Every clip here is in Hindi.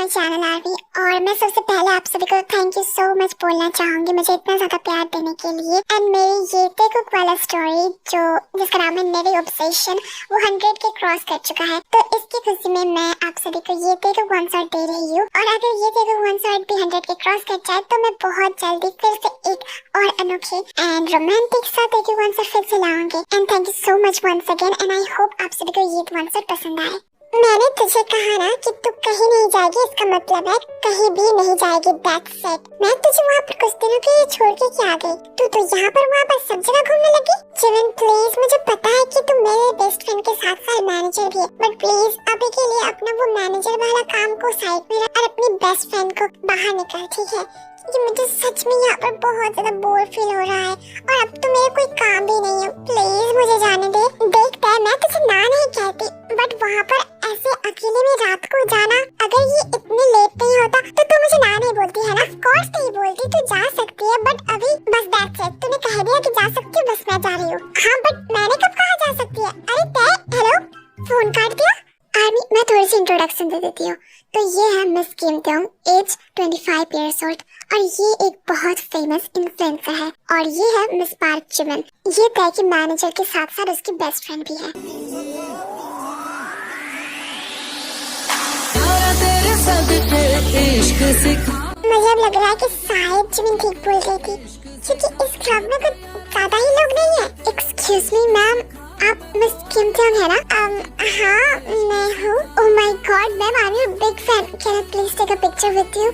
My channel RV. और मैं सबसे पहले आप सभी को थैंक यू सो मच बोलना चाहूंगी मुझे इतना ज्यादा प्यार देने के लिए। एंड मेरी ये कुक वाला स्टोरी जो जिसका नाम है मेरी ऑब्सेशन वो 100 के क्रॉस कर चुका है। तो इसकी खुशी में मैं आप सभी को ये कुक वन शॉट दे रही हूँ। और अगर ये कुक वन शॉट भी 100 के क्रॉस कर जाए तो मैं बहुत जल्दी फिर से एक और अनोखे एंड रोमांटिक सा कुक वन शॉट फिर से लाऊंगी। And thank you so much once again and I hope आप सभी को ये वन शॉट पसंद आए। मैंने तुझे कहा ना कि तू कहीं नहीं जाएगी, इसका मतलब है कहीं भी नहीं जाएगी। That's it. मैं तुझे वहाँ पर कुछ दिनों के लिए छोड़ के क्या गई, तू तो यहाँ पर सब जगह घूमने लगी। जिवन प्लीज, मुझे पता है कि तू मेरे बेस्ट फ्रेंड के साथ साथ मैनेजर भी है, बट प्लीज अभी के लिए अपना वो मैनेजर वाला काम को साइड में रख और अपनी बेस्ट फ्रेंड को बाहर निकल, ठीक है? क्योंकि मुझे सच में यहाँ पर बहुत ज्यादा बोर फील हो रहा है और अब तो मेरा कोई काम भी नहीं है। प्लीज मुझे जाने दे। देखता है मैं तुझे ना नहीं कहती, बट वहाँ पर ऐसे अकेले में रात को जाना, अगर ये इतने लेट नहीं होता तो तू मुझे ना नहीं बोलती है ना? ऑफ कोर्स नहीं बोलती, तू जा सकती है, बट अभी बस दैट्स इट। तूने कह दिया कि जा सकती है, बस मैं जा रही हूँ। हाँ बट मैंने कब कहा जा सकती है? अरे तय हेलो, फोन काट दिया। आर्मी, मैं थोड़ी सी इंट्रोडक्शन दे देती हूँ। तो ये है miss Kim त्योंग, as 25 years old, और ये एक बहुत फेमस इन्फ्लुएंसर है। और ये है मिस पार्क जिमिन, ये तय की मैनेजर के साथ साथ उसकी बेस्ट फ्रेंड भी है। मुझे अब लग रहा है कि शायद जिमिन ठीक बोल रही थी, क्योंकि इस क्लब में कुछ ज्यादा ही लोग नहीं है। एक्सक्यूज मी मैम, आप मिस किम त्योंग है ना? हाँ मैं हूँ। Oh my god ma'am, I am big fan, can I please take a picture with you?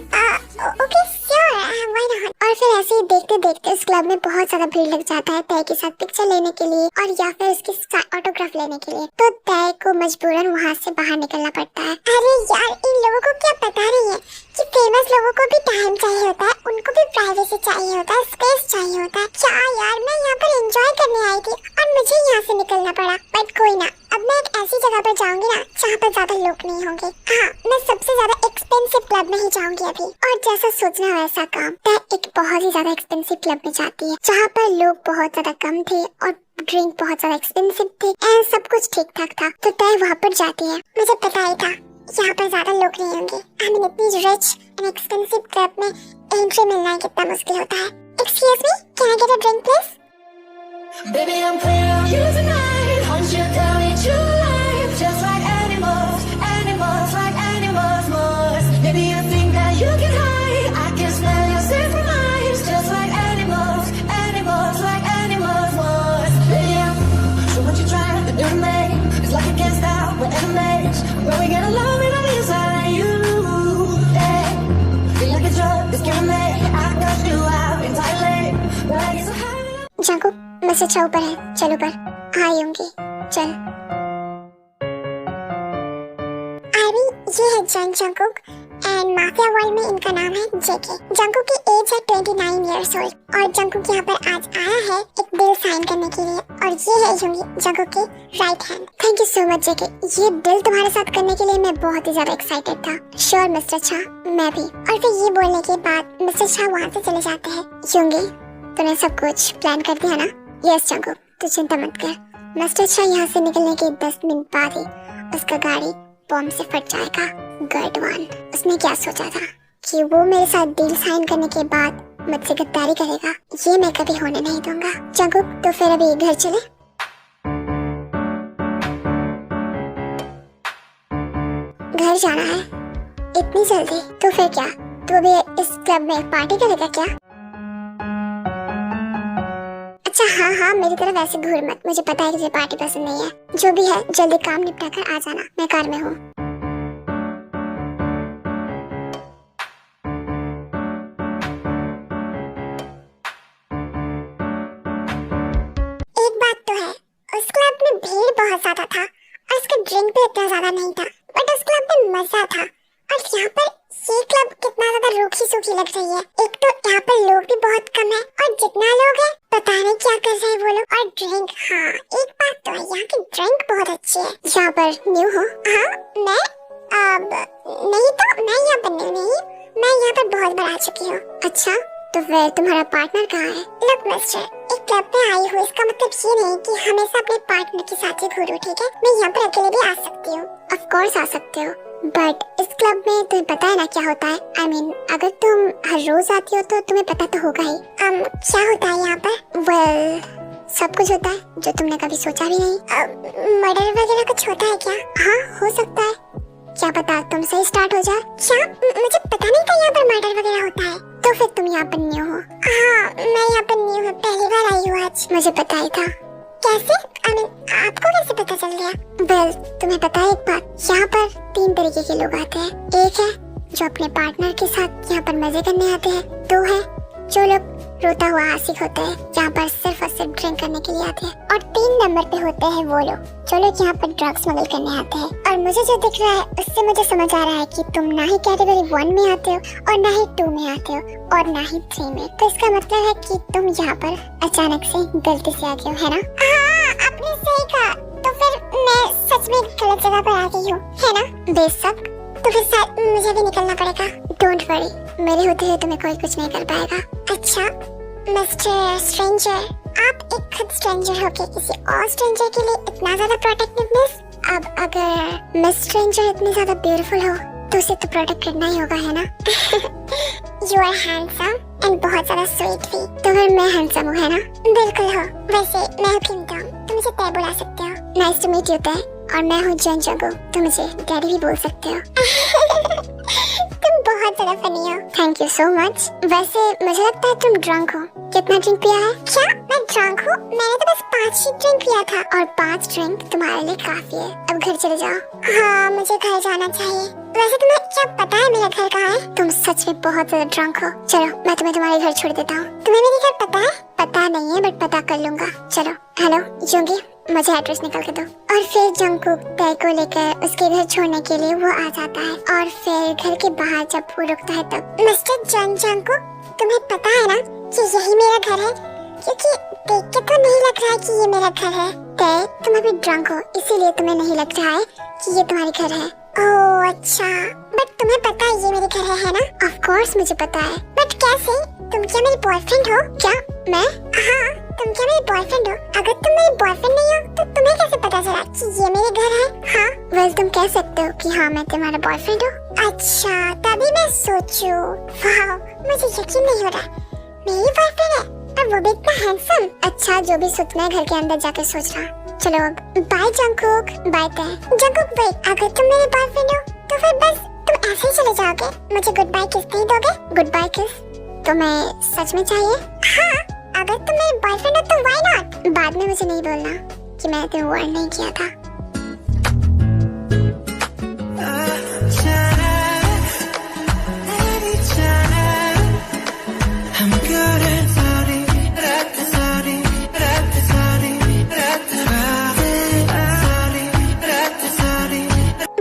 Okay sure, why not. और फिर ऐसे ही देखते देखते उस क्लब में बहुत ज्यादा भीड़ लग जाता है तय के साथ पिक्चर लेने के लिए और या फिर उसकी ऑटोग्राफ लेने के लिए। तो तय को मजबूरन वहाँ से बाहर निकलना पड़ता है। अरे यार, इन लोगों को क्या पता नहीं है कि फेमस लोगों को भी टाइम चाहिए होता है, उनको भी प्राइवेसी चाहिए होता है, स्पेस चाहिए होता है। क्या यार, मैं यहाँ पर एंजॉय करने आई थी और मुझे यहाँ से निकलना पड़ा। बट कोई ना, अब मैं एक ऐसी जगह पर जाऊंगी ना जहाँ पर ज्यादा लोग नहीं होंगे। हाँ, मैं सबसे ज्यादा एक्सपेंसिव क्लब में ही जाऊंगी अभी। और जैसा सोचना वैसा काम, तय एक बहुत ही ज्यादा एक्सपेंसिव क्लब में जाती है जहाँ पर लोग बहुत ज्यादा कम थे और ड्रिंक बहुत ज्यादा एक्सपेंसिव थे एंड सब कुछ ठीक ठाक था। तो तय वहाँ पर जाती है। मुझे पता ही था यहाँ पर ज्यादा लोग नहीं होंगे। आई मीन इतनी रिच एंड एक्सपेंसिव क्लब में एंट्री मिलना कितना मुश्किल होता है। Excuse me, can I get a drink please? Baby, I'm playing on you tonight. Hunt you down, eat you alive. Just like animals, animals, like animals, Mars. Maybe you think that you can hide. I can smell your scent from miles. Just like animals, animals, like animals, Mars. Baby, so what you trying to do to me? It's like you can't stop with enemies. When we get along, we don't inside you. Yeah, feel like a drug, it's killing me. I got you out entirely. But I get so high. जाको, बस अच्छा ऊपर है, चल ऊपर। आई होंगी, चल। आर्मी, ये है जंग जंगकुक एंड माफिया वर्ल्ड में इनका नाम है जेके। जंगकुक की एज है 29 इयर्स ओल्ड और जंगकुक यहाँ पर आज आया है एक बिल साइन करने के लिए। और ये है यूंगी जंगकुक की right hand. Thank you so much JK, ये बिल तुम्हारे साथ करने के लिए मैं बहुत ही ज्यादा एक्साइटेड था। श्योर मिस्टर छा, मैं भी। और फिर ये बोलने के बाद मिस्टर छा वहाँ से चले जाते हैं। यूंगी, तूने सब कुछ प्लान कर दिया ना? यस जंगकुक, तू चिंता मत कर। मिस्टर छा यहाँ से निकलने के 10 मिनट बाद ही उसका गाड़ी बॉम्ब से फट जाएगा। गर्दवान, उसने क्या सोचा था कि वो मेरे साथ डील साइन करने के बाद मुझसे गद्दारी करेगा? ये मैं कभी होने नहीं दूंगा। जंगकुक, तो फिर अभी घर चले? घर जाना है इतनी जल्दी? तो फिर क्या, तू अभी इस क्लब में पार्टी करेगा क्या? अच्छा हाँ, मेरी तरफ ऐसे घूर मत, मुझे पता है कि तुझे पार्टी पसंद नहीं है। जो भी है जल्दी काम निपटा कर आ जाना, मैं कार में हूँ। एक बात तो है, उस क्लब में भीड़ बहुत ज्यादा था और उसका ड्रिंक भी इतना ज्यादा नहीं था, बट उस क्लब में मजा था। और यहाँ पर ये क्लब कितना ज्यादा रूखी सूखी लग रही है। एक तो यहाँ पर लोग भी बहुत कम है और जितना लोग है पता नहीं क्या कर रहे हैं वो लोग। और ड्रिंक, हाँ एक बात तो है, यहाँ की ड्रिंक बहुत अच्छी है। यहाँ पर न्यू हो? हाँ मैं अब नहीं, तो मैं यहाँ पर नहीं, मैं यहाँ पर बहुत बार आ चुकी हूँ। अच्छा, तो फिर तुम्हारा पार्टनर कहाँ है? लुक मिस्टर, एक क्लब में आई हूँ, इसका मतलब ये नहीं कि हमेशा अपने पार्टनर के साथ ही घूरो, ठीक है? मैं यहाँ पर अकेले भी आ सकती हूँ। ऑफ कोर्स आ सकते हो, बट इस क्लब में तुम्हें पता है ना क्या होता है? I mean, अगर तुम हर रोज आती हो तो तुम्हें पता तो होगा ही। क्या होता है यहाँ पर? Well, सब कुछ होता है जो तुमने कभी सोचा भी नहीं। मर्डर वगैरह कुछ होता है क्या? हाँ, हो सकता है। क्या पता तुमसे ही स्टार्ट हो जाए। क्या? मुझे पता नहीं था यहाँ पर मर्डर वगैरह होता है। तो फिर तुम यहाँ पर न्यू हो? हाँ, मैं यहाँ पर न्यू हूँ, पहली बार आई हूँ आज। मुझे पता ही था। कैसे? I mean, आपको कैसे पता चल गया? Well, तुम्हें पता है एक बात, यहाँ पर 3 तरीके के लोग आते हैं। एक है जो अपने पार्टनर के साथ यहाँ पर मजे करने आते हैं। 2 है जो लोग रोता हुआ आशिक होते हैं, यहाँ पर सिर्फ और सिर्फ ड्रिंक करने के लिए आते हैं। और 3 नंबर पे होते हैं वो लोग जो लोग यहाँ पर ड्रग्स स्मगल करने आते हैं। और मुझे जो दिख रहा है उससे मुझे समझ आ रहा है कि तुम ना ही कैटेगरी 1 में आते हो और ना ही 2 में आते हो और ना ही 3 में। तो इसका मतलब है कि तुम यहाँ पर अचानक से गलती से आ गए हो, है ना? हाँ, आपने सही कहा। तो फिर मैं सच में गलत जगह पर आ गई हूँ, है ना? बेशक, तो फिर शायद मुझे भी निकलना पड़ेगा। डोंट वरी, मेरे होते हुए तुम्हें कोई कुछ नहीं कर पाएगा। अच्छा मिस्टर स्ट्रेंजर, आप एक खुद स्ट्रेंजर होके किसी और स्ट्रेंजर के लिए इतना ज्यादा प्रोटेक्टिवनेस? अब अगर मिस स्ट्रेंजर इतनी ज्यादा ब्यूटीफुल हो तो उसे तो प्रोटेक्ट करना ही होगा, है ना? यू आर हैंडसम एंड बहुत ज्यादा स्वीट भी। तो फिर मैं हैंडसम हूँ, है ना? बिल्कुल हो। वैसे मैं हूँ किम डोंग, तुम मुझे तय बुला सकते हो। नाइस टू मीट यू तय। और मैं हूँ जन जगो, तुम मुझे डैडी भी बोल सकते हो। तुम बहुत ज्यादा फनी हो। Thank you so much. वैसे मुझे लगता है तुम ड्रंक हो। कितना ड्रिंक पिया है? क्या मैं ड्रंक हूँ? मैंने तो बस 5 ही ड्रिंक पिया था और 5 ड्रिंक तुम्हारे लिए काफी है। अब घर चले जाओ। हाँ, मुझे घर जाना चाहिए। वैसे तुम्हें क्या पता है मेरा घर कहाँ है? तुम सच में बहुत ज्यादा ड्रंक हो। चलो मैं तुम्हें तुम्हारे घर छोड़ देता हूँ। तुम्हें मेरे घर पता है? पता नहीं है बट पता कर लूंगा। चलो। हेलो जोंगी, मुझे एड्रेस निकाल के दो। और फिर जंगकुक तय को लेकर उसके घर छोड़ने के लिए वो आ जाता है। और फिर घर के बाहर जब वो रुकता है तब, मिस्टर जंगकुक, तुम्हें पता है ना कि यही मेरा घर है? क्योंकि देख के तो नहीं लग रहा है कि ये मेरा घर है। तय, तुम अभी ड्रंक हो इसीलिए तुम्हें नहीं लग रहा है कि ये तुम्हारे घर है। ओह अच्छा, बट तुम्हें पता है ये मेरे घर है ना? ऑफ कोर्स मुझे पता है, बट कैसे? तुम क्या मेरी बॉयफ्रेंड हो? क्या मैं? हाँ, तुम क्या मेरी बॉयफ्रेंड हो? अगर तुम मेरी बॉयफ्रेंड नहीं हो तो तुम्हें कैसे पता चला कि ये मेरे घर है? हाँ, वेल तुम कह सकते हो कि हाँ मैं तुम्हारा बॉयफ्रेंड हूँ। अच्छा, तभी मैं सोचूं, वाह, मुझे यकीन नहीं हो रहा मेरी बॉयफ्रेंड है और वो भी इतना हैंडसम। अच्छा, जो भी सोचना है घर के अंदर जाकर सोच रहा। चलो अब बाय जंगकुक। बाय तय। जंगकुक वेट, अगर तुम मेरे बॉयफ्रेंड हो तो फिर बस तुम ऐसे ही चले जाओगे? मुझे गुड बाय किस नहीं दोगे? गुड बाय किस तो मैं सच में चाहिए? हाँ, अगर तुम मेरे बॉयफ्रेंड हो तो व्हाई नॉट? बाद में मुझे नहीं बोलना कि मैंने तुम्हें वार्न नहीं किया था।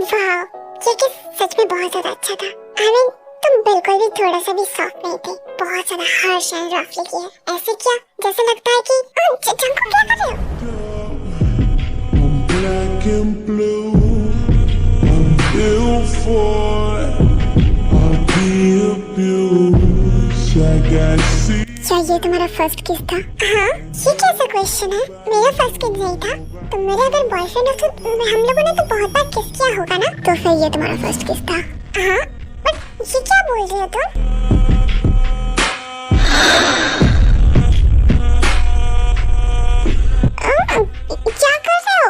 वाह, ये किस सच में बहुत ज्यादा अच्छा था। I mean, तुम बिल्कुल भी थोड़ा सा भी सॉफ्ट नहीं थे, बहुत ज्यादा हार्श एंड रफली किया। ऐसे क्या जैसे लगता है कि जंगकुक क्या कर रहे हो? I'm black and blue. I'm ill for the abuse. I got see. क्या ये तुम्हारा फर्स्ट किस था? हाँ, ये कैसा क्वेश्चन है? मेरा फर्स्ट किस नहीं था। तुम मेरे अगर बॉयफ्रेंड हो तो हम लोगों ने तो बहुत बार किस किया होगा ना? तो फिर ये तुम्हारा फर्स्ट किस था? हाँ, बट ये क्या बोल रहे हो तुम? क्या कर रहे हो?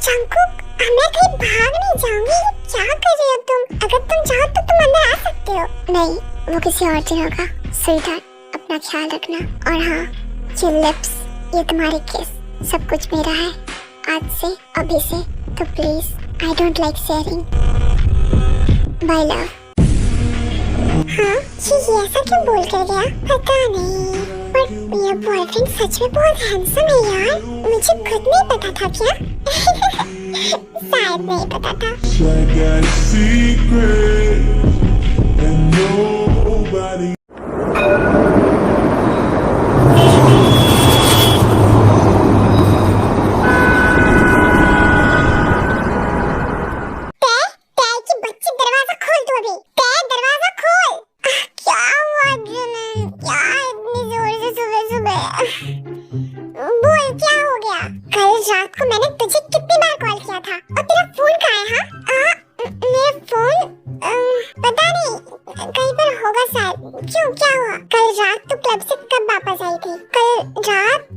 जंगकुक, मैं कहीं भाग नहीं जाऊंगी। क्या कर रहे हो तुम? अगर तुम चाहो तो तुम अंदर आ सकते हो। नहीं, वो किसी और दिन होगा। स्वीटहार्ट, अपना ख्याल रखना। और हाँ, ये लिप्स, ये तुम्हारी किस, सब कुछ मेरा है आज से, अभी से। तो please, I don't like sharing. Bye love. हाँ, ये ऐसा क्यों बोल कर गया? पता नहीं, पर मेरा बॉयफ्रेंड सच में बहुत हैंडसम है यार। मुझे खुद नहीं पता था क्या? शायद नहीं पता था। I got secret and nobody. बोल क्या हो गया? कल रात को मैंने तुझे कितनी बार कॉल किया था और तेरा फोन क्यों, क्या हुआ? कल रात तू क्लब से कब वापस आई थी? कल रात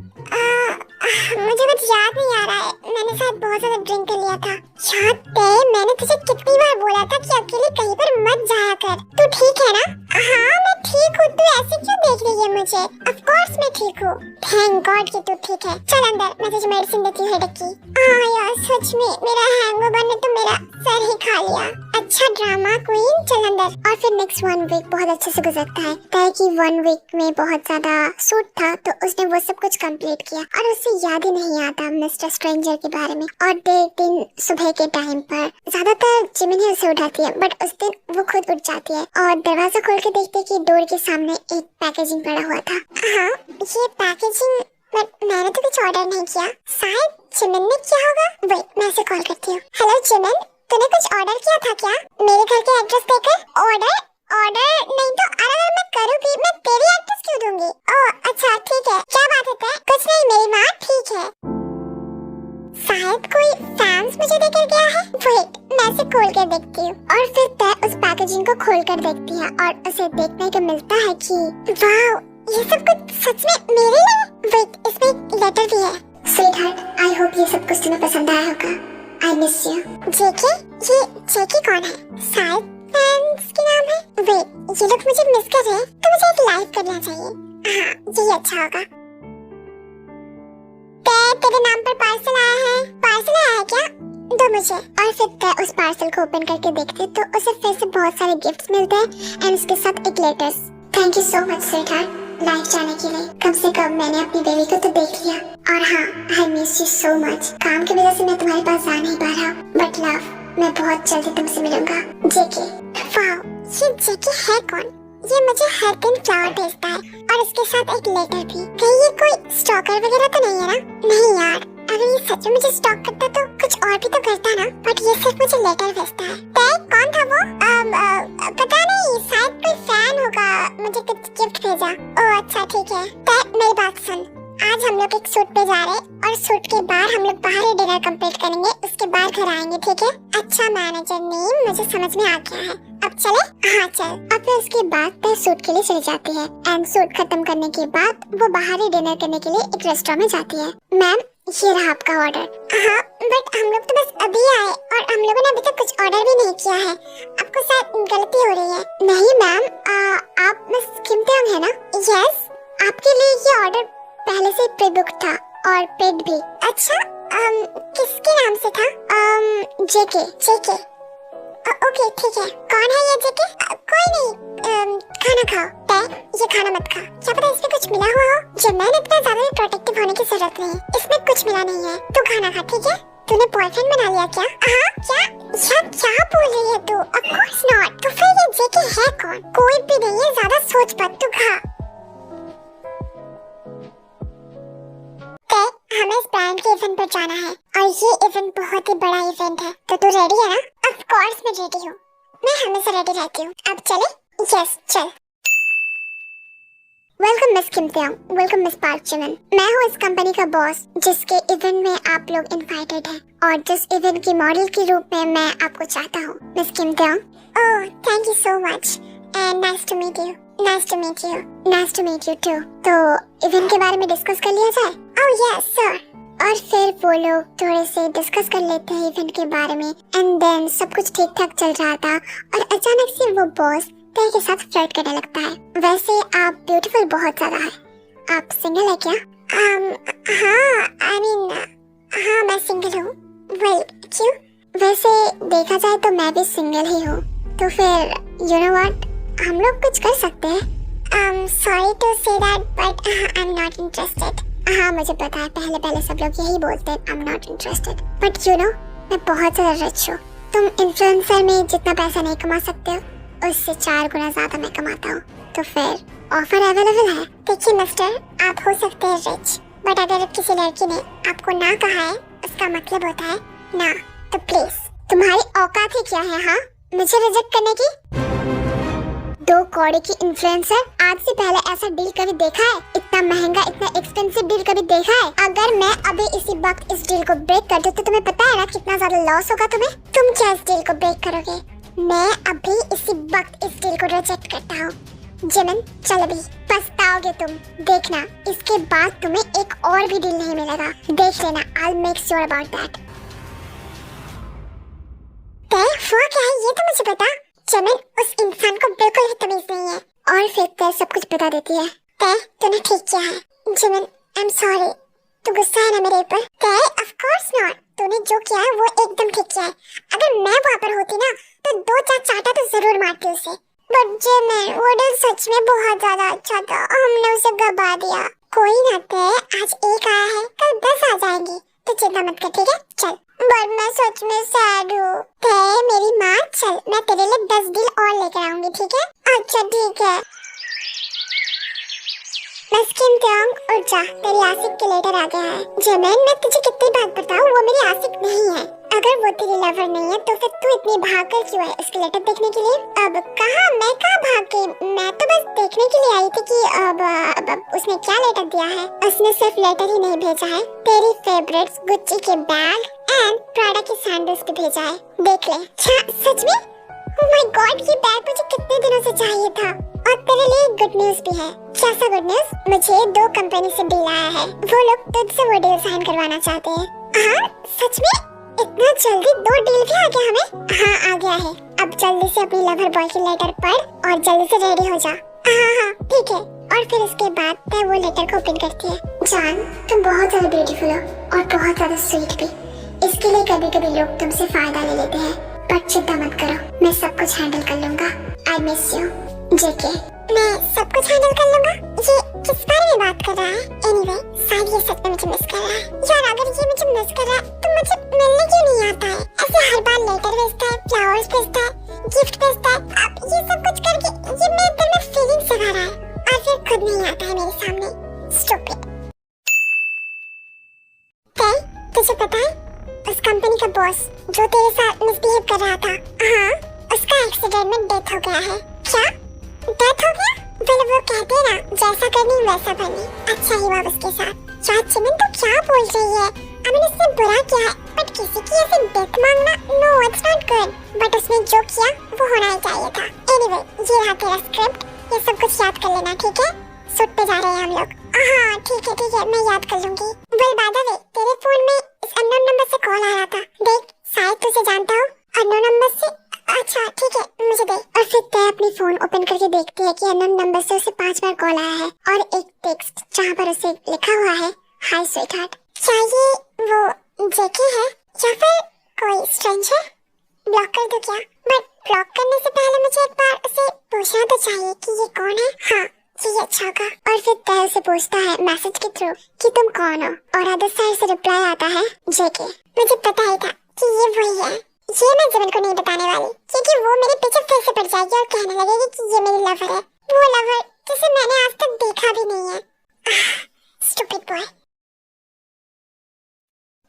मुझे कुछ याद नहीं आ रहा है। मैंने शायद बहुत ज्यादा ड्रिंक कर लिया था। याद है, मैंने तुझे कितनी बार बोला था कि अकेले कहीं पर मत जाया कर। तू ठीक है ना? हाँ मैं ठीक हूँ। तू ऐसे क्यों देख रही है मुझे? ऑफ कोर्स मैं ठीक हूँ। थैंक गॉड कि तू ठीक है। चल अंदर, मैं तुझे मेडिसिन देती हूँ हेडेक की। यार सच में मेरा हैंगओवर ने तो मेरा सर ही खा लिया। अच्छा ड्रामा क्वीन, चल अंदर। और फिर नेक्स्ट 1 वीक बहुत अच्छे से गुजरता है। तय कि 1 वीक में बहुत ज्यादा सूट था तो उसने वो सब कुछ कंप्लीट किया और उसे याद ही नहीं आता मिस्टर स्ट्रेंजर के बारे में। और दिन सुबह के टाइम पर ज्यादातर जिमिन ही उसे उठाती है, बट उस दिन वो खुद उठ जाती है और दरवाजा खोल के देखती है कि डोर के सामने एक पैकेजिंग पड़ा हुआ था। हाँ ये पैकेजिंग, बट मैंने तो कुछ ऑर्डर नहीं किया। शायद जिमिन ने किया होगा। वेट, मैं उसे कॉल करती हूँ। हेलो जिमिन, तूने कुछ ऑर्डर किया था क्या? मेरे घर के एड्रेस देकर? ऑर्डर नहीं तो अगर मैं करूँगी मैं तेरी एड्रेस क्यों दूंगी? ओह अच्छा ठीक है, क्या बात है? कुछ नहीं, मेरी माँ ठीक है। शायद कोई फैंस मुझे देकर गया है। वेट, मैं इसे खोल कर देखती हूँ। और फिर तय उस पैकेजिंग को खोल कर देखती है और उसे देखने को मिलता है कि वाओ, ये सब कुछ सच में मेरे लिए। वेट, इसमें एक लेटर भी है। स्वीटहार्ट, आई होप ये सब कुछ तुम्हें पसंद आया होगा। I miss you. जेके? ये जेके कौन है? शायद फैंस के नाम है। वेट, ये लोग मुझे मिस कर रहे हैं तो मुझे एक लाइक करना चाहिए। हाँ यही अच्छा होगा। तेरे नाम पर पार्सल आया है। पार्सल आया है क्या? दो मुझे। और फिर तय उस पार्सल को ओपन करके देखते तो उसे फिर से बहुत सारे गिफ्ट्स मिलते हैं एंड उसके साथ एक letters. Thank you so much sweetheart life जाने के लिए। कम से कम मैंने अपनी बेबी को तो देख लिया। और हाँ, आई मिस यू सो मच। काम की वजह से मैं तुम्हारे पास जा नहीं पा रहा, बट लव मैं बहुत जल्दी तुमसे मिलूंगा। जेके। वाओ, ये जेके है कौन? ये मुझे हर दिन फ्लावर भेजता है और इसके साथ एक लेटर भी। कहीं ये कोई स्टॉकर वगैरह तो नहीं है ना? नहीं यार, अगर ये सच में मुझे स्टॉक करता तो कुछ और भी तो करता ना, बट ये सिर्फ मुझे लेटर भेजता है। तय कौन था वो? पता नहीं, शायद कोई फैन होगा, मुझे कुछ गिफ्ट भेजा। ओह अच्छा ठीक है। तय मेरी बात सुन, आज हम लोग एक शूट पे जा रहे हैं और शूट के बाद हम लोग बाहर ही डिनर कंप्लीट करेंगे, उसके बाद घर आएंगे, ठीक है? अच्छा मैनेजर नेम मुझे समझ में आ गया है। अब चले? हाँ चल। अब फिर उसके बाद तय शूट के लिए चली जाती है एंड शूट खत्म करने के बाद वो बाहर ही डिनर करने के लिए एक रेस्टोरेंट में जाती है। मैम ये रहा आपका ऑर्डर। हाँ बट हम लोग तो बस अभी आए और हम लोगों ने अभी तक कुछ ऑर्डर भी नहीं किया है। आपको शायद गलती हो रही है। नहीं मैम, आप मिस किम तेयोंग है ना? यस, आपके लिए ये ऑर्डर पहले से प्री बुक था और पेड भी। अच्छा किसके नाम से था? जेके। ओके ठीक है। कौन है ये जेके? कोई नहीं, खाना खाओ। तय ये खाना मत खा, क्या पता इसमें कुछ मिला हुआ हो। जिमिन इतना ज्यादा प्रोटेक्टिव होने की जरूरत नहीं है, इसमें कुछ मिला नहीं है। तू खाना खा, ठीक है? तूने बॉयफ्रेंड बना लिया क्या? हाँ क्या बोल रही है तू? Of course not. तो फिर ये जेके है कौन? कोई भी नहीं है, ज्यादा सोच मत, तू खा। हमें इस बैंड के इवेंट पर जाना है और ये इवेंट बहुत ही बड़ा इवेंट है, तो तू रेडी है ना? ऑफ कोर्स मैं रेडी हूँ, मैं हमेशा रेडी रहती हूँ। अब चले? यस चल। Welcome miss Kim तेयोंग, welcome miss park Jimin. मैं हूँ इस कंपनी का बॉस जिसके इवेंट में आप लोग इनवाइटेड हैं और जिस इवेंट की मॉडल के रूप में मैं आपको चाहता हूँ, miss Kim Taeyong. Oh thank you so much and nice to meet you. Nice to meet you too. तो इवेंट के बारे में डिस्कस कर लिया जाए? Oh yes sir. और फिर वो लोग थोड़े से डिस्कस कर लेते हैं इवेंट के बारे में एंड देन सब कुछ ठीक ठाक चल रहा था और अचानक से वो बॉस तय के साथ फ्लर्ट करने लगता है। वैसे आप ब्यूटीफुल बहुत ज्यादा है। आप सिंगल है क्या? हाँ मैं सिंगल हूँ। वेल क्यों? वैसे देखा जाए तो मैं भी सिंगल ही हूँ, तो फिर यू नो व्हाट, हम लोग कुछ कर सकते हैं। Sorry to say that but I am not interested. हाँ मुझे पता है, पहले सब लोग यही बोलते हैं आई am not interested, but you know मैं बहुत ज्यादा रिच हूँ। तुम इन्फ्लुएंसर में जितना पैसा नहीं कमा सकते हो उससे 4 गुना ज्यादा मैं कमाता हूँ, तो फिर ऑफर अवेलेबल है। देखिए मिस्टर, आप हो सकते हैं रिच, बट अगर किसी लड़की ने आपको ना कहा है उसका मतलब होता है ना, तो प्लीज तुम्हारी औकात ही क्या है हाँ मुझे रिजेक्ट करने की? 2 कौड़ी की इन्फ्लुएंसर, आज से पहले ऐसा डील कभी देखा है? इतना महंगा, इतना एक्सपेंसिव डील कभी देखा है? अगर मैं अभी इसी वक्त इस डील को ब्रेक कर दूं तो तुम्हें पता है ना कितना ज्यादा लॉस होगा तुम्हें? तुम क्या इस डील को ब्रेक करोगे? मैं अभी इसी वक्त इस डील को रिजेक्ट करता हूँ। जिमिन चल अभी, पछताओगे तुम, देखना इसके बाद तुम्हें एक और भी डील नहीं मिलेगा, देख लेना, I'll make sure about that। वो क्या है ये तो मुझे बता। जिमिन उस इंसान को बिल्कुल भी तमीज नहीं है और फिर ते सब कुछ बता देती है। तूने ठीक किया है जिमिन, आई एम सॉरी। तू गुस्सा है ना मेरे ऊपर? ऑफ कोर्स नॉट, तूने जो किया है वो एकदम ठीक किया है। अगर मैं वहाँ पर होती ना तो 2-4 चाटा तो जरूर मारती उसे। बट जिमिन वो डील सच में बहुत ज्यादा अच्छा था, हमने उसे गवा दिया। कोई ना ते, आज एक आया है कल 10 आ जाएंगी, तो चिंता मत कर, ठीक है? चल। बट मैं सच में सैड हूँ। मेरी माँ, चल मैं तेरे लिए 10 डील और लेकर आऊंगी, ठीक है? अच्छा ठीक है। मस्किन त्योंग उठ जा, तेरी आशिक के लेटर आ गया है। जिमिन मैं तुझे कितनी बात बताऊं, वो मेरी आशिक नहीं है। अगर वो तेरी लवर नहीं है तो फिर तू इतनी भागकर क्यों है उसके लेटर देखने के लिए? अब मैं कहाँ भाग गई, मैं तो बस देखने के लिए आई थी कि अब उसने क्या लेटर दिया है। उसने सिर्फ लेटर ही नहीं भेजा है, तेरी फेवरेट्स गुच्ची के बैग एंड प्राडा के सैंडल्स भी भेजा है, देख ले। सच में? ओह माय गॉड, ये बैग मुझे कितने दिनों से चाहिए था। और तेरे लिए गुड न्यूज भी है। कैसा गुड न्यूज? मुझे 2 कंपनी से डील आया है, वो लोग तुझसे वो डील साइन करवाना चाहते हैं। हाँ सच में? इतना जल्दी 2 डील भी आ गया हमें? हाँ आ गया है। अब जल्दी से अपनी लवर बॉय की लेटर पढ़ और जल्दी से रेडी हो जा। हाँ ठीक है। और फिर उसके बाद तय वो लेटर को ओपन करती है। जान तुम बहुत ज्यादा ब्यूटीफुल हो और बहुत ज्यादा स्वीट भी, इसके लिए कभी कभी लोग तुमसे फायदा ले लेते हैं, पर चिंता मत करो, मैं सब कुछ हैंडल कर लूंगा। आई मिस यू जेके। मैं सब कुछ हैंडल कर लूंगा? ये किस बारे में बात कर रहा है? एनीवे, शायद ये सच में मुझे मिस कर रहा है। यार अगर ये मुझे मिस कर रहा है तो मुझे मिलने क्यों नहीं आता है? ऐसे हर बार लेटर भेजता है, फ्लावर्स भेजता है, गिफ्ट भेजता है, अब ये सब कुछ करके ये मेरे दिल में फीलिंग से भरा है और फिर खुद नहीं आता है मेरे सामने। स्टूपिड। तुझे पता है उस कंपनी का बॉस जो तेरे साथ मिसबिहेव कर रहा था, हाँ उसका एक्सीडेंट में डेथ हो गया है। क्या डेथ हो गया? वो कहते हैं ना जैसा करनी वैसा बनी, अच्छा ही हुआ उसके साथ। यार जिमिन तो क्या बोल रही है? मैंने इससे बुरा किया है बट किसी की ऐसे डेथ मांगना, no it's not good. But उसने जो किया वो होना ही चाहिए था। एनीवे ये रहा तेरा स्क्रिप्ट, ये सब कुछ याद कर लेना, ठीक है? शूट पे जा रहे हैं हम लोग। हाँ ठीक है मैं याद कर लूंगी। वेल बाय द वे तेरे फोन में इस अननोन नंबर से कॉल आ रहा था, देख शायद तुझे जानता हो अननोन नंबर से। अच्छा ठीक है मुझे दे। और फिर तय अपनी फोन ओपन करके देखती है कि अननोन नंबर से उसे 5 बार कॉल आया है और एक टेक्स्ट जहाँ पर उसे लिखा हुआ है हाय स्वीटहार्ट। क्या ये वो जेके है या फिर कोई स्ट्रेंजर? ब्लॉक कर दो क्या? बट ब्लॉक करने से पहले मुझे एक बार उसे पूछना तो चाहिए कि ये कौन है। हाँ ये अच्छा होगा। और फिर तय उसे पूछता है मैसेज के थ्रू कि तुम कौन हो, और अदर साइड से रिप्लाई आता है जेके। मुझे पता ही था कि ये वही है। ये मैं जिमिन को नहीं बताने वाली क्योंकि वो मेरे पीछे फिर से पड़ जाएगी और कहने लगेगी कि ये मेरी लवर है, वो लवर जिसे मैंने आज तक देखा भी नहीं है। Stupid boy.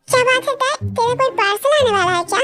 क्या बात है तय, तेरा कोई पार्सल आने वाला है क्या?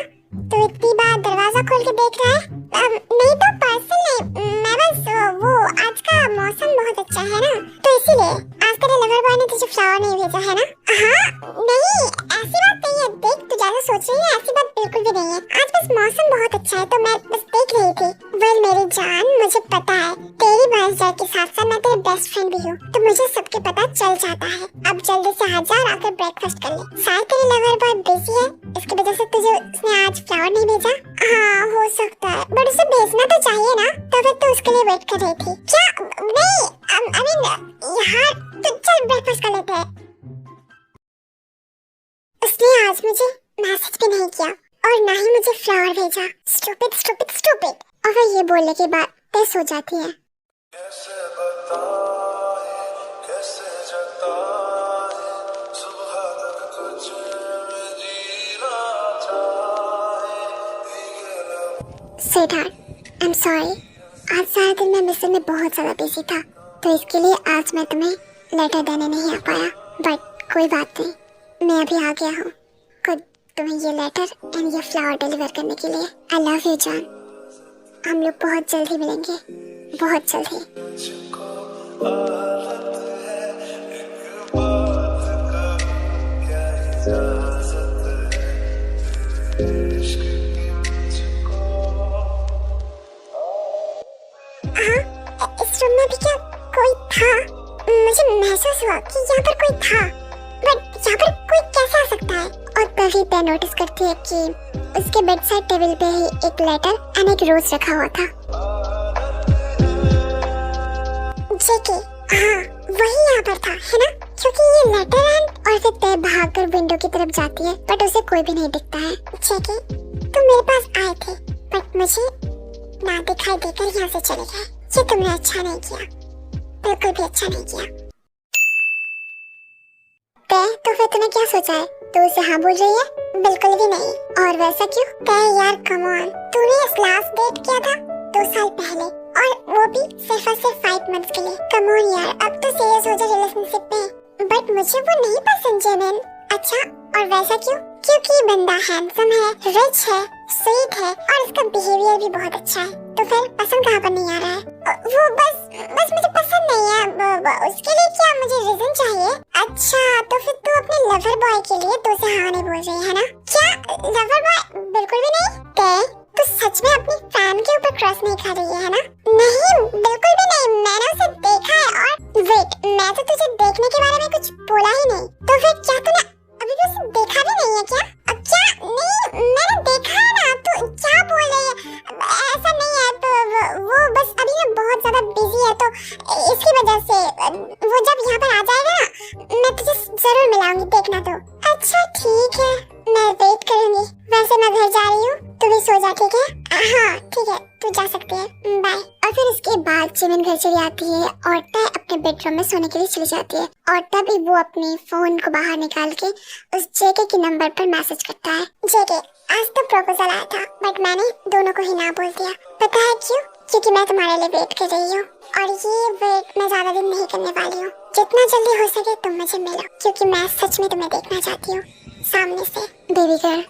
तू इतनी बार दरवाजा खोल के देख रहा है? नहीं तो पार्सल नहीं, मैं बस वो आज का मौसम बहुत अच्छा है ना तो इसीलिए। आज तेरे लवर बॉय ने तुझे फ्लावर नहीं भेजा है ना? हाँ नहीं ऐसी बात नहीं है, देख तू ज्यादा सोच रही है, ऐसी बात बिल्कुल भी नहीं है। आज बस मौसम बहुत अच्छा है तो मैं बस देख रही थी। वेल मेरी जान मुझे पता है तेरी बर्थडे के साथ साथ मैं तेरी बेस्ट फ्रेंड भी हूँ, तो मुझे सबके पता चल जाता है। अब जल्दी से आ जा और आकर ब्रेकफास्ट कर ले। शायद तेरी लवर बॉय बिजी है इसकी वजह से तुझे उसने आज फ्लावर नहीं भेजा। हाँ हो सकता है बट उसे भेजना तो चाहिए ना, तो फिर तो उसके लिए वेट कर रही थी क्या? नहीं आई मीन यार तो चल ब्रेकफास्ट कर लेते हैं। उसने आज मुझे मैसेज भी नहीं किया और ना ही मुझे फ्लावर भेजा। Stupid stupid stupid. और फिर ये बोलने के बाद तय सो जाती है। कैसे बताए कैसे जताए सुबह तक तुझे जीना चाहे। स्वीटहार्ट आई एम सॉरी, आज सारा दिन मैं मिशन में बहुत ज्यादा बिजी था तो इसके लिए आज मैं तुम्हें लेटर देने नहीं आ पाया, बट कोई बात नहीं, मैं अभी आ गया हूँ खुद तुम्हें ये लेटर एंड ये फ्लावर डिलीवर करने के लिए। आई लव यू जान, हम लोग बहुत जल्द ही मिलेंगे, बहुत जल्द ही। इस रूम में भी क्या कोई था? मुझे महसूस हुआ कि यहाँ पर कोई था, बट यहाँ पर कोई कैसे आ सकता है? और तभी पे नोटिस करती है कि उसके बेड साइड टेबल पे ही एक लेटर एंड एक रोज रखा हुआ था। जेके, हाँ वही यहाँ पर था, है ना? क्योंकि ये लेटर एंड और फिर तय भागकर विंडो की तरफ जाती है, बट उसे कोई भी नहीं दिखता है। जेके, तुम मेरे पास आए थे, बट मुझे ना दिखाई देकर यहाँ से चले गए। ये तुमने अच्छा नहीं किया, बिल्कुल भी अच्छा नहीं किया। तो फिर तूने क्या सोचा है? तू उसे हाँ बोल रही है? बिल्कुल भी नहीं। और वैसा क्यों? यार कम ऑन, तूने इस लास्ट डेट किया था 2 साल पहले, और वो भी सिर्फ और सिर्फ 5 मंथ्स के लिए। कम ऑन यार, अब तो सीरियस हो जा रिलेशनशिप में। बट मुझे वो नहीं पसंद जेमिन। अच्छा, और वैसा क्यों? क्योंकि ये बंदा हैंडसम है, रिच है, स्वीट है और उसका बिहेवियर भी बहुत अच्छा है। तो फिर पसंद कहाँ पर नहीं आ रहा है? वो बस मुझे पसंद नहीं है। उसके लिए क्या मुझे रीजन चाहिए? अच्छा, तो फिर तू अपने लवर बॉय के लिए तो से हाँ नहीं बोल रही है ना? क्या लवर बॉय? बिल्कुल भी नहीं। तू सच में अपनी फैन के ऊपर क्रश नहीं खा रही है ना? नहीं, बिल्कुल भी नहीं। मैंने उसे देखा है। और वेट, मैं तो तुझे देखने के बारे में कुछ बोला ही नहीं। तो फिर क्या तूने अभी भी उसे देखा भी नहीं है क्या? क्या? नहीं, मैंने देखा है ना। तू क्या बोल रही है? ऐसा नहीं है। तो वो बस अभी ना बहुत ज्यादा बिजी है, तो इसकी वजह से वो जब यहाँ पर आ जाएगा ना, मैं तुझे जरूर मिलाऊंगी, देखना तो। अच्छा ठीक है, मैं वेट करूंगी। वैसे मैं घर जा रही हूँ, तू भी सो जा, ठीक है? हाँ ठीक है, तू जा सकती है, बाय। और फिर उसके बाद जिमिन घर चली आती है और तय अपने बेडरूम में सोने के लिए चली जाती है। और तभी वो अपने फोन को बाहर निकाल के उस जेके के नंबर पर मैसेज करता है। जेके, आज तो प्रपोजल आया था, बट मैंने दोनों को ही ना बोल दिया। पता है क्यों? क्योंकि मैं तुम्हारे लिए वेट कर रही हूँ, और ये वेट मैं ज्यादा दिन नहीं करने वाली हूँ। जितना जल्दी हो सके तुम मुझे मिलो, क्योंकि मैं सच में तुम्हें देखना चाहती हूँ सामने से। Baby girl,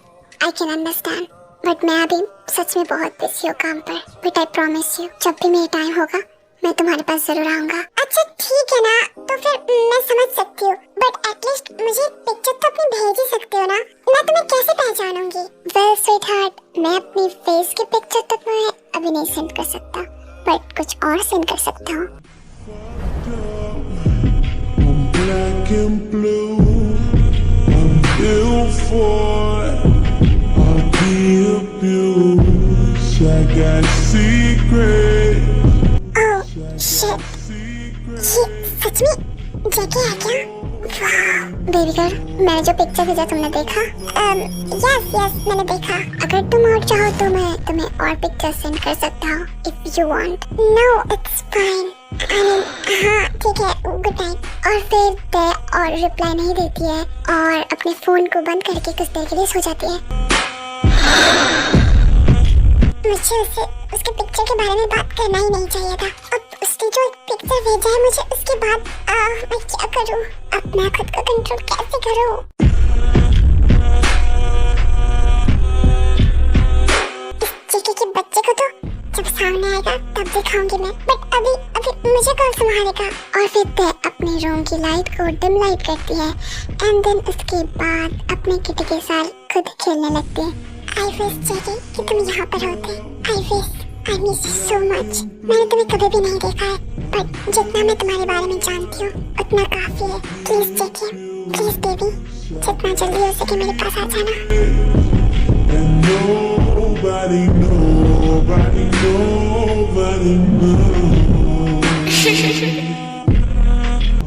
I can understand, but मैं अभी सच में बहुत बिजी हूँ काम पर। बट आई प्रॉमिस यू, जब भी मेरा टाइम होगा मैं तुम्हारे पास जरूर आऊंगा। अच्छा ठीक है ना, तो फिर मैं समझ सकती हूँ, बट एटलीस्ट मुझे एक पिक्चर तो अपनी भेज ही सकते हो ना? मैं तुम्हें कैसे पहचानूंगी? वेल स्वीटहार्ट, मैं अपनी फेस की पिक्चर तो तुम्हें अभी नहीं सेंड कर सकता, बट कुछ और सेंड कर सकता हूँ। Black and blue, I'm built for it. I'll be abused. I got secrets. Oh shit, ये सच में जेके है क्या? वाह बेबी गर्ल, मैंने जो पिक्चर भेजा तुमने देखा? यस मैंने देखा। अगर तुम और चाहो तो मैं तुम्हें और पिक्चर सेंड कर सकता हूँ, if you want. No it's fine, हाँ ठीक है, गुड नाइट। और फिर तय और रिप्लाई नहीं देती है और अपने फोन को बंद करके कुछ देर के लिए सो जाती है। मुझे उसके पिक्चर के बारे में बात करना ही नहीं चाहिए था। अब उसने जो एक पिक्चर भेजा है मुझे, उसके बाद मैं क्या करूं? अब मैं खुद को कंट्रोल कैसे करूं? इस जेके के बच्चे को तो जब सामने आएगा तब दिखाऊंगी मैं, बट अभी मुझे कौन संभालेगा? और फिर तय अपने रूम की लाइट को डिम लाइट करती है एंड देन उसके बाद अपने किटी के साथ खुद खेलने लगती है। आई विश जेके कि तुम यहाँ पर होते। I wish, I miss you so much. मैंने तुम्हें कभी भी नहीं देखा है, बट जितना मैं तुम्हारे बारे में जानती हूँ उतना काफी है। प्लीज जेके, प्लीज बेबी, जितना जल्दी हो सके मेरे पास आ जाना। And nobody knows.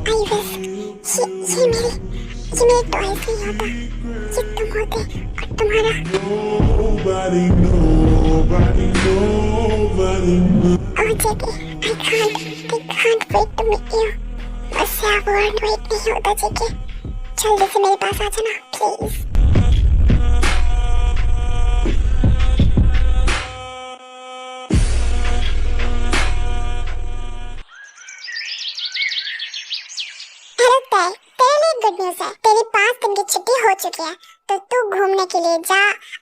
I wish ये मेरे टॉयज नहीं होता, ये तुम होते और तुम्हारा। Nobody knows. Oh JK, I can't wait to meet you। मुझसे अब और वेट नहीं होता जेके, जल्दी से मेरे पास आ जाना प्लीज। गुड न्यूज़ है, तेरी 5 दिन की छुट्टी हो चुकी है, तो तू घूमने के लिए जा,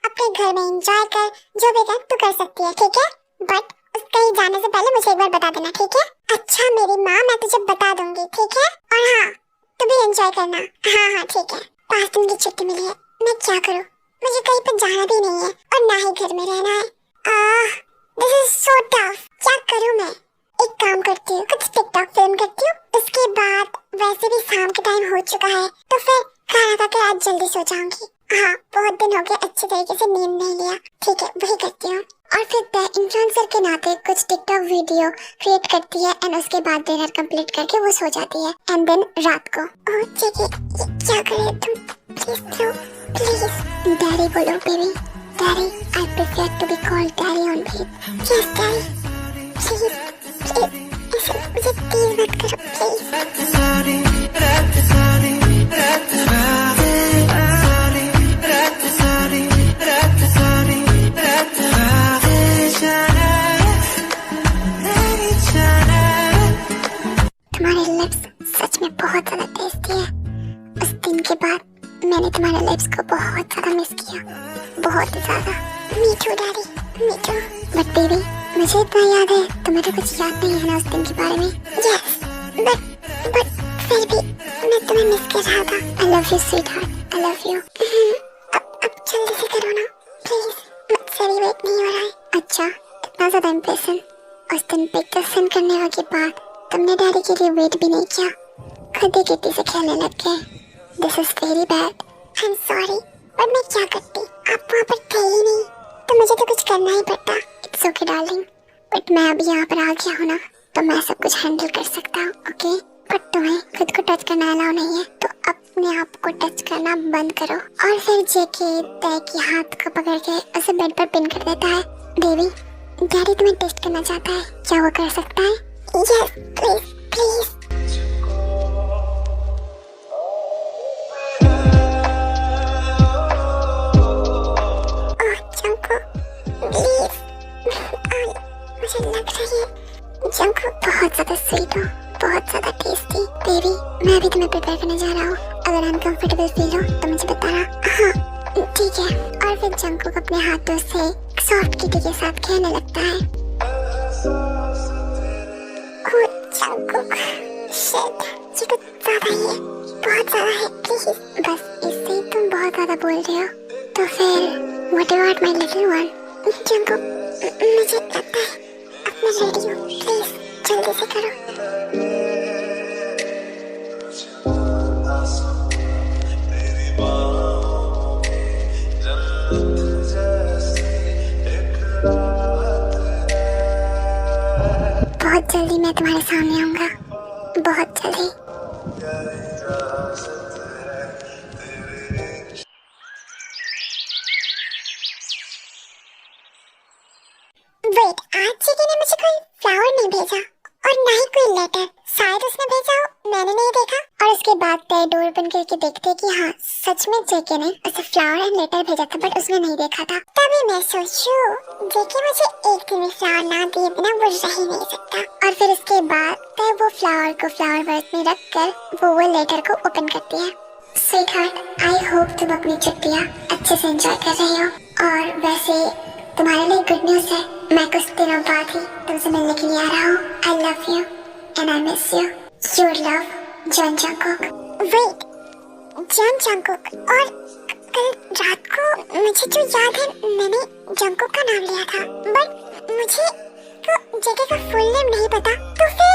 अपने घर में एंजॉय कर, जो भी कर तू कर सकती है, ठीक है? बट कहीं जाने से पहले मुझे एक बार बता देना, ठीक है? अच्छा मेरी माँ, मैं तुझे बता दूंगी, ठीक है? और हाँ, तू भी एंजॉय करना। हाँ ठीक है। 5 दिन की छुट्टी मिली है, मैं क्या करूँ? मुझे कहीं पर जाना भी नहीं है और ना ही घर में रहना है। This is so tough. क्या करूँ मैं? एक काम करती हूँ, वैसे भी शाम का टाइम हो चुका है, तो फिर खाना खा के आज जल्दी सो जाऊंगी। हाँ, बहुत दिन हो गए अच्छे तरीके से नींद नहीं लिया। ठीक है, वही करती हूँ। और फिर इन्फ्लुएंसर के नाते कुछ टिकटॉक वीडियो क्रिएट करती है एंड उसके बाद डिनर कंप्लीट करके वो सो जाती है एंड देन रात को। ओह ठीक है, ये क्या कर रहे हो तुम? Please no, please. डैडी बोलो baby, daddy. I prefer to be called daddy on bed. Yes daddy, please please ऐसे मुझे तेज मत करो प्लीज। तुम्हारे लिप्स सच में बहुत ज्यादा टेस्टी है। उस दिन के बाद मैंने तुम्हारे लिप्स को बहुत ज्यादा मिस किया, बहुत ज्यादा। Me too daddy, me too. But baby, मुझे इतना याद है, तुम्हें तो कुछ याद नहीं है ना उस दिन के बारे में। यस, बट फिर भी मैं तुम्हें मिस कर रहा था। आई love you sweet heart, I love you. अब जल्दी से करो ना प्लीज, मुझसे भी वेट नहीं हो रहा है। अच्छा, इतना ज्यादा इम्प्रेशन। उस दिन पिक्चर सेंड करने के बाद तुमने डैडी के लिए वेट भी नहीं किया, खुद ही किट्टी से खेलने लग गए। This is very bad. I am sorry, पर मैं क्या करती, आप वहाँ पर थे ही नहीं, तो मुझे तो कुछ करना ही पड़ता। इट्स ओके डार्लिंग, बट मैं अभी यहाँ पर आ गया हूँ ना, तो मैं सब कुछ हैंडल कर सकता हूँ। ओके, बट तुम्हें खुद को टच करना अलाउ नहीं है, तो अपने आप को टच करना बंद करो। और फिर जेके तय की हाथ को पकड़ के उसे बेड पर पिन कर देता है। बेबी, डैडी तुम्हें टेस्ट करना चाहता है, क्या वो कर सकता है? Yes, please, please. Oh, Jungkook, please. मुझे लग रही है Jungkook बहुत ज्यादा स्वीट हो, बहुत ज्यादा टेस्टी। बेबी, मैं अभी तुम्हें प्रिपेयर करने जा रहा हूँ। अगर अनकंफर्टेबल फील हो तो मुझे बताना। हाँ ठीक है। और फिर Jungkook अपने हाथों से सॉफ्ट किटी के साथ खेलने लगता है। Jungkook, shit, ये कुछ ज्यादा ही है, बहुत ज्यादा है। प्लीज, बस इससे ही तुम बहुत ज्यादा बोल रहे हो। तो फिर what about my little one? Jungkook, मुझे लगता है अब मैं रेडी हूँ। प्लीज जल्दी से करो। बहुत जल्दी मैं तुम्हारे सामने आऊंगा, बहुत जल्दी। वेट, आज जेके ने मुझे कोई फ्लावर नहीं भेजा और ना ही कोई लेटर। शायद उसने भेजा हो, मैंने नहीं देखा। और उसके बाद तय डोर ओपन करके देखते कि हाँ, सच में जेके ने उसे फ्लावर एंड लेटर भेजा था, बट उसने नहीं देखा था। तभी मैं सोचूं, जेके मुझे एक दिन में फ्लावर ना दिए बिना वो रह ही नहीं सकता। और फिर उसके बाद तय वो फ्लावर को फ्लावर वर्थ में रख कर वो लेटर को ओपन करती है। स्वीट हार्ट, आई होप तुम अपनी छुट्टियाँ अच्छे से एंजॉय कर रहे हो। और वैसे तुम्हारे लिए गुड न्यूज है, मैं कुछ दिनों बाद ही तुमसे मिलने के लिए आ रहा हूँ। I love you and I miss you. Your love, John Jungkook. Wait, John Jungkook. और कल रात को मुझे जो याद है, मैंने जंगकुक का नाम लिया था, बट मुझे तो जेके का फुल नेम नहीं पता। तो फिर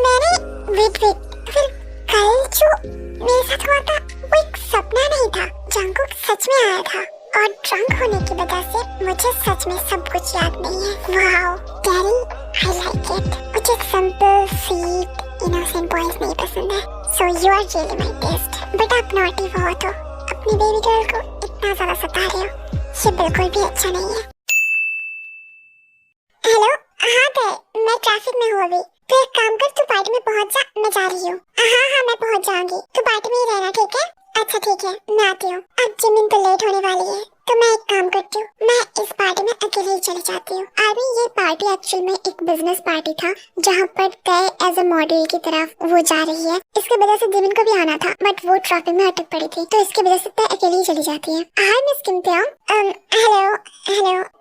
मैंने वेट, फिर कल जो मेरे साथ हुआ था वो एक सपना नहीं था, जंगकुक सच में आया था। और ड्रंक होने की वजह से मुझे सच में सब कुछ याद नहीं है। Wow daddy, I like it. मुझे सिंपल स्वीट इनोसेंट बॉयज नहीं पसंद है। So you are really my taste. But आप नॉटी बहुत हो, अपनी बेबी गर्ल को इतना ज्यादा सता रहे हो, ये बिल्कुल भी अच्छा नहीं है। हेलो, हाँ दे, मैं ट्रैफिक में हूँ अभी। तो एक काम कर, तू पार्टी में पहुँच जा, मैं जा रही हूँ। हाँ मैं पहुँच जाऊंगी, तू पार्टी में ही रहना, ठीक है? अच्छा ठीक है, मैं आती हूँ। अब जिमिन तो लेट होने वाली है, तो मैं एक काम करती हूँ, मैं इस पार्टी में अकेले ही चली जाती हूँ। अभी ये पार्टी एक्चुअल में एक बिजनेस पार्टी था, जहाँ पर तय एज ए मॉडल की तरफ वो जा रही है। इसके वजह से जिमिन को भी आना था, बट वो ट्रैफिक में अटक पड़ी थी, तो इसकी वजह से तय अकेले ही चली जाती है। Hi miss Kim Taeyong. Hello.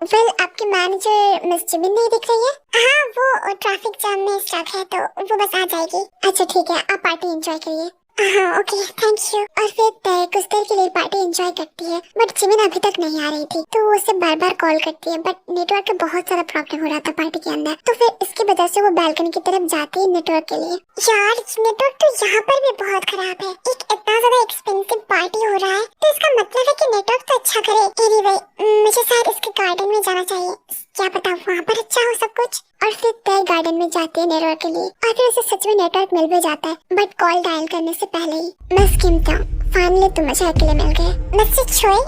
Well, आपकी मैनेजर मिस जिमिन नहीं दिख रही है? हाँ, वो ट्रैफिक जाम में स्टक है, तो वो बस आ जाएगी। अच्छा ठीक है, आप पार्टी एंजॉय करिए। हाँ ओके थैंक यू। और फिर तय कुछ देर के लिए पार्टी एंजॉय करती है, बट जिमिन अभी तक नहीं आ रही थी, तो वो उसे बार बार कॉल करती है, बट नेटवर्क का बहुत ज्यादा प्रॉब्लम हो रहा था पार्टी के अंदर। तो फिर इसकी वजह से वो बालकनी की तरफ जाती है नेटवर्क के लिए। यार नेटवर्क तो यहाँ पर भी बहुत खराब है, एक इतना ज्यादा एक्सपेंसिव पार्टी हो रहा है, तो इसका मतलब है कि नेटवर्क तो अच्छा करे। एनीवे मुझे शायद इसके गार्डन में जाना चाहिए, क्या पता वहाँ पर अच्छा हो सब कुछ। और फिर तय गार्डन में जाती है नेटवर्क के लिए, और फिर उसे सच में नेटवर्क मिल भी जाता है, बट कॉल डायल करने से पहले ही। मैं स्किमता हूँ, फाइनली तुम मुझे अकेले मिल गए। मिस्टर छोई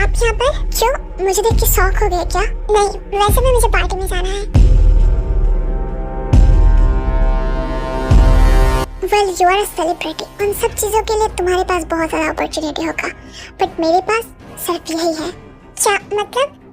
आप यहाँ पर क्यों? मुझे देख के शौक हो गया क्या? नहीं वैसे भी मुझे पार्टी में जाना है। Well you are a celebrity, उन सब चीजों के लिए तुम्हारे पास बहुत ज्यादा अपॉर्चुनिटी होगा, बट मेरे पास सिर्फ यही है। क्या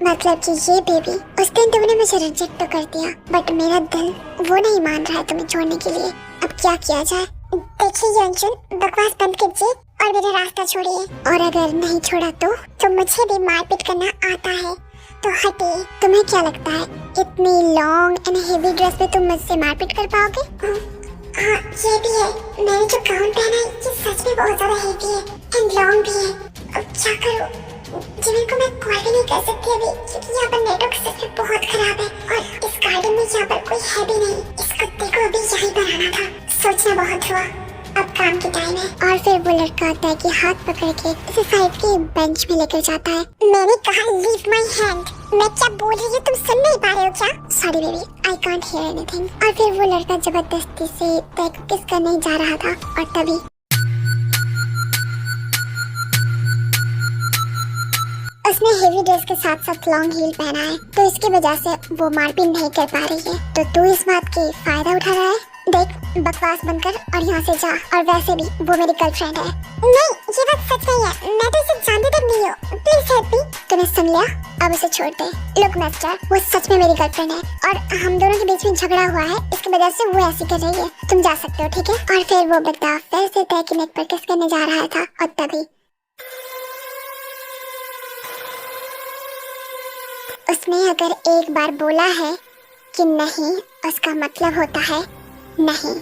मतलब कि ये बेबी, उस दिन तुमने मुझे रिजेक्ट तो कर दिया, बट मेरा दिल वो नहीं मान रहा है तुम्हें छोड़ने के लिए। अब क्या किया जाए? देखिए यंजुन, बकवास बंद कीजिए और मेरा रास्ता छोड़िए, और अगर नहीं छोड़ा तो मुझे भी मारपीट करना आता है, तो हटिए। तुम्हें क्या लगता है इतनी लॉन्ग एंड हेवी ड्रेस में तुम मुझसे मारपीट कर पाओगे? हाँ ये भी है, मैंने जो गाउन पहना है ये सच में बहुत ज्यादा हेवी है एंड लॉन्ग भी है। अब क्या करूँ? जिमिन को मैं कॉल भी नहीं कर सकती अभी, क्योंकि यहाँ पर नेटवर्क सच में बहुत खराब है, और इस गार्डन में यहाँ पर कोई है भी नहीं। इस कुत्ते को अभी यहीं पर आना था, सोचना बहुत हुआ। अब काम की टाइम है। और फिर वो लड़का आता है कि हाथ पकड़ के इसे साइड के बेंच में लेकर जाता है। मैंने कहा लीव माय हैंड। मैं क्या बोल रही हूँ तुम सुन नहीं पा रहे हो क्या? Sorry baby I can't hear anything. और फिर वो लड़का जबरदस्ती से तय को किस करने जा रहा था, और तभी उसने हेवी ड्रेस के साथ साथ लॉन्ग हील पहना है, तो इसकी वजह से वो मारपीट नहीं कर पा रही है। तो तू इस बात की फायदा उठा रहा है? देख बकवास बंद कर और यहाँ से जा, और वैसे भी वो मेरी गर्लफ्रेंड है। नहीं ये बात सच नहीं है, मैं तो इसे जानती तक नहीं हूँ, प्लीज हेल्प मी। तूने सुन लिया, अब उसे छोड़ दे। लुक मिस्टर, वो सच में मेरी गर्लफ्रेंड है, और हम दोनों के बीच में झगड़ा हुआ है, इसकी वजह से वो ऐसी कर रही है। तुम जा सकते हो ठीक है? और फिर वो बता फिर से तय की नेक पर किस करने जा रहा था, और तभी उसने अगर एक बार बोला है कि नहीं, उसका मतलब होता है नहीं।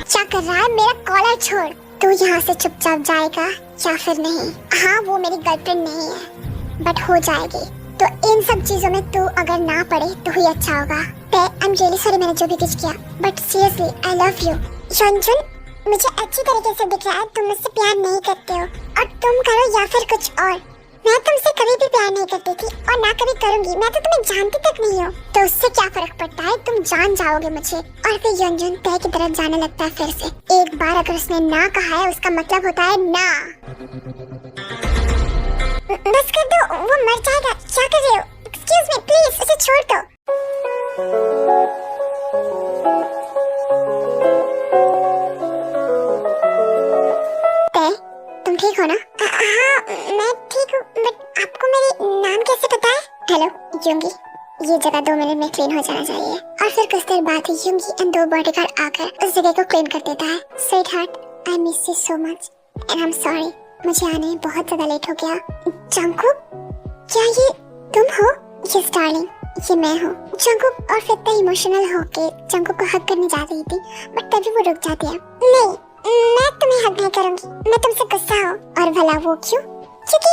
क्या कर रहा है? मेरा कॉलर छोड़। तू यहाँ से चुपचाप जाएगा या फिर नहीं? हाँ वो मेरी गर्लफ्रेंड नहीं है, बट हो जाएगी। तो इन सब चीजों में तू अगर ना पड़े तो ही अच्छा होगा। आई एम रियली सॉरी मैंने जो भी कुछ किया, but seriously I love you. Yeonjun मुझे अच्छी तरीके से दिख रहा है तुम मुझसे प्यार नहीं करते हो, और तुम करो या फिर कुछ और। मैं तुमसे कभी भी प्यार नहीं करती थी और ना कभी करूंगी, मैं तो तुम्हें जानती तक नहीं हूँ, तो उससे क्या फर्क पड़ता है, तुम जान जाओगे मुझे। और फिर यंजुन तय की तरफ जाने लगता है फिर से। एक बार अगर उसने ना कहा है उसका मतलब होता है ना। बस कर दो, वो मर जाएगा। क्या कर रहे हो? एक्सक्यूज मी प्लीज, उसे छोड़ दो। तुम ठीक हो ना? हाँ मैं ठीक हूँ, बट आपको मेरी नाम कैसे पता है? हेलो युंगी, ये जगह 2 मिनट में क्लीन हो जाना चाहिए। और फिर कुछ देर बाद ही युंगी एंड 2 बॉडीगार्ड आकर उस जगह को क्लीन कर देता है। Sweetheart I miss you so much and I am sorry, मुझे आने में बहुत ज्यादा लेट हो गया। जंकुक क्या ये तुम हो? यस डार्लिंग ये मैं हूँ। जंकुक और फिर तो इमोशनल होके जंकुक को हग करने जा रही थी, बट तभी वो रुक जाती है। नहीं मैं तुम्हें हग नहीं करूंगी, मैं तुमसे गुस्सा हूँ। और भला वो क्यों? क्योंकि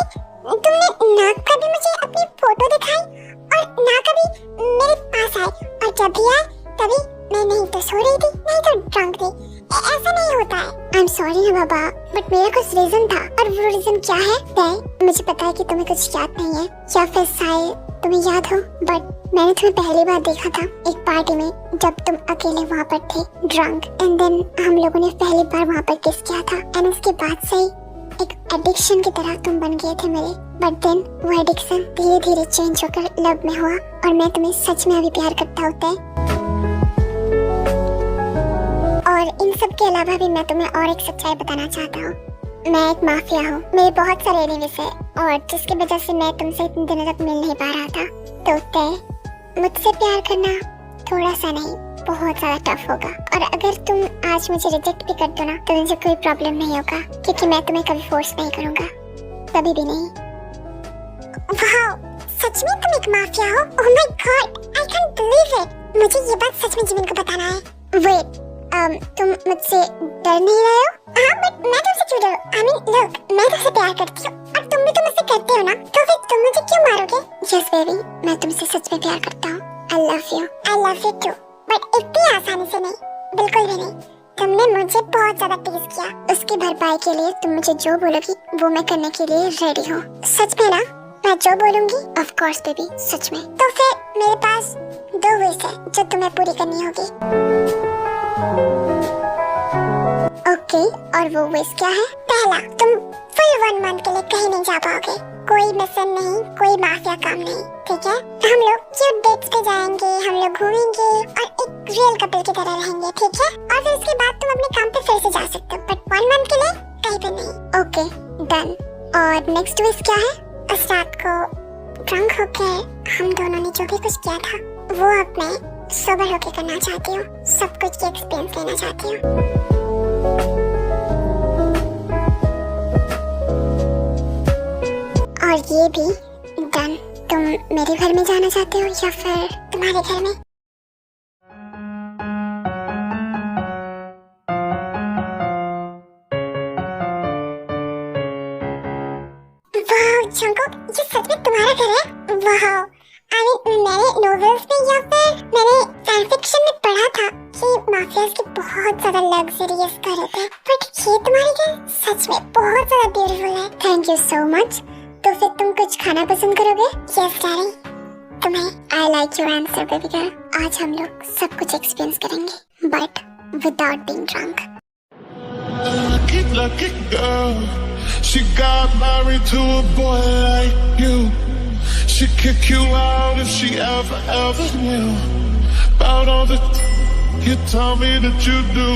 तुमने ना कभी मुझे अपनी फोटो दिखाई और ना कभी मेरे पास आए, और जब भी आए तभी मैं नहीं तो सो रही थी नहीं तो ड्रंक थी। ऐसा नहीं होता है। आई एम सॉरी ना बाबा, बट मेरा कुछ रीजन था, और वो रीजन क्या है? मुझे पता है कि तुम्हें कुछ याद नहीं है, या फिर शायद तुम्हें याद हो, बट मैंने तुम्हें पहली बार देखा था एक पार्टी में, जब तुम अकेले वहाँ पर थे ड्रंक, एंड देन हम लोगों ने पहली बार वहाँ पर किस किया था, एंड उसके बाद से एक एडिक्शन की तरह तुम बन गए थे मेरे। बट देन वो एडिक्शन धीरे धीरे चेंज होकर लव में हुआ, और मैं तुम्हें सच में अभी प्यार करता होता है। और इन सब के अलावा भी मैं तुम्हें और एक सच्चाई बताना चाहता हूँ। मैं एक माफिया हूँ, मेरे बहुत सारे एनिमीज हैं, और जिसकी वजह से मैं तुमसे इतने दिनों तक मिल नहीं पा रहा था। तो तय मुझसे प्यार करना थोड़ा सा नहीं बहुत ज्यादा टफ होगा, और अगर तुम आज मुझे रिजेक्ट भी कर दो ना तो मुझे कोई प्रॉब्लम नहीं होगा, क्योंकि मैं तुम्हें कभी फोर्स नहीं करूँगा, कभी भी नहीं। वाओ, सच में तुम एक माफिया हो? ओह my God, I can't believe it. मुझे ये बात सच में जिमिन को बताना है। वेट, तुम मुझसे डर नहीं रहे हो? हाँ, बट मैं तुमसे क्यों डरूं? आई मीन लुक, मैं तुमसे प्यार करती हूँ और तुम भी तो मुझसे करते हो ना, तो फिर तुम मुझे क्यों मारोगे? यस बेबी, मैं तुमसे सच में प्यार करता हूँ। I love you too, but इतनी आसानी से नहीं, बिल्कुल भी नहीं। तुमने मुझे बहुत ज्यादा टीज किया, उसकी भरपाई के लिए तुम मुझे जो बोलोगी वो मैं करने के लिए रेडी हूँ। सच में ना? मैं जो बोलूंगी? ऑफ कोर्स बेबी, सच में। तो फिर मेरे पास 2 विश है जो तुम्हें पूरी करनी होगी। ओके, और वो विश क्या है? पहला, तुम फुल 1 मंथ के लिए कहीं नहीं जा पाओगे, कोई मिशन नहीं, कोई माफिया काम नहीं, ठीक है? हम लोग क्यूट डेट्स पे जाएंगे, हम लोग घूमेंगे और एक रियल कपल की तरह रहेंगे, ठीक है? और फिर उसके बाद तुम अपने काम पे फिर से जा सकते हो, बट 1 मंथ के लिए कहीं पे नहीं। Okay, done. और नेक्स्ट विश क्या है? उस रात को ड्रंक होकर हम दोनों ने जो भी कुछ किया था वो अब मैं सोबर होके करना चाहती हूँ, सब कुछ की एक्सपीरियंस लेना चाहती हूँ। और ये भी डन। तुम मेरे घर में जाना चाहते हो या फिर तुम्हारे घर में? वाह जंगकुक, ये सच में तुम्हारा घर है? वाह, आई मीन मैंने नॉवेल्स में या फिर मैंने साइंस फिक्शन में पढ़ा था कि माफियाज के बहुत ज्यादा लग्जरियस घर होते हैं, बट ये तुम्हारे घर सच में बहुत ज्यादा ब्यूटीफुल है। Thank you so much. तो फिर तुम कुछ खाना पसंद करोगे? यस डैडी, तुम्हें। I like your answer baby girl. आज हम लोग सब कुछ एक्सपीरियंस करेंगे, but without being drunk. Lucky girl, she got married to a boy like you. She'd kick you out if she ever knew about all the you tell me that you do.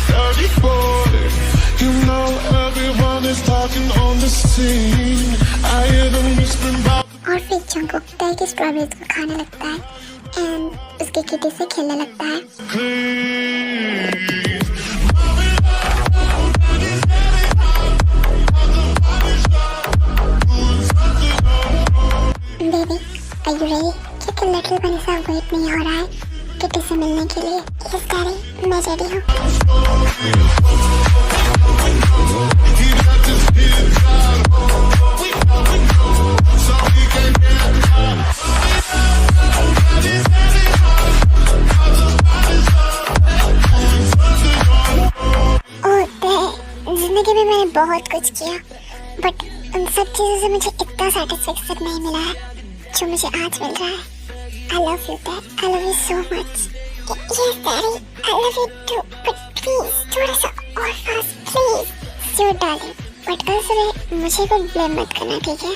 Dirty boy, you know everyone is talking on the scene. I hear them whispering about. और फिर जंगकुक टर्की स्ट्रॉबेरीज को खाने लगता है एंड उसके किटी से खेलने लगता है। Please. Baby, are you ready? क्योंकि लिटिल बनी सा वेट नहीं हो रहा है किटी से मिलने के लिए। यस डैडी, मैं रेडी हूँ। जिंदगी में मैंने बहुत कुछ किया, बट उन सब चीजों से मुझे इतना सेटिस्फेक्शन नहीं मिला है जो मुझे आज मिल रहा है। I love you dad, I love you so much. Yes daddy, I love you too, but please थोड़ा सा और fast please. Sure darling, but कल सुबह मुझे कोई ब्लेम मत करना, ठीक है?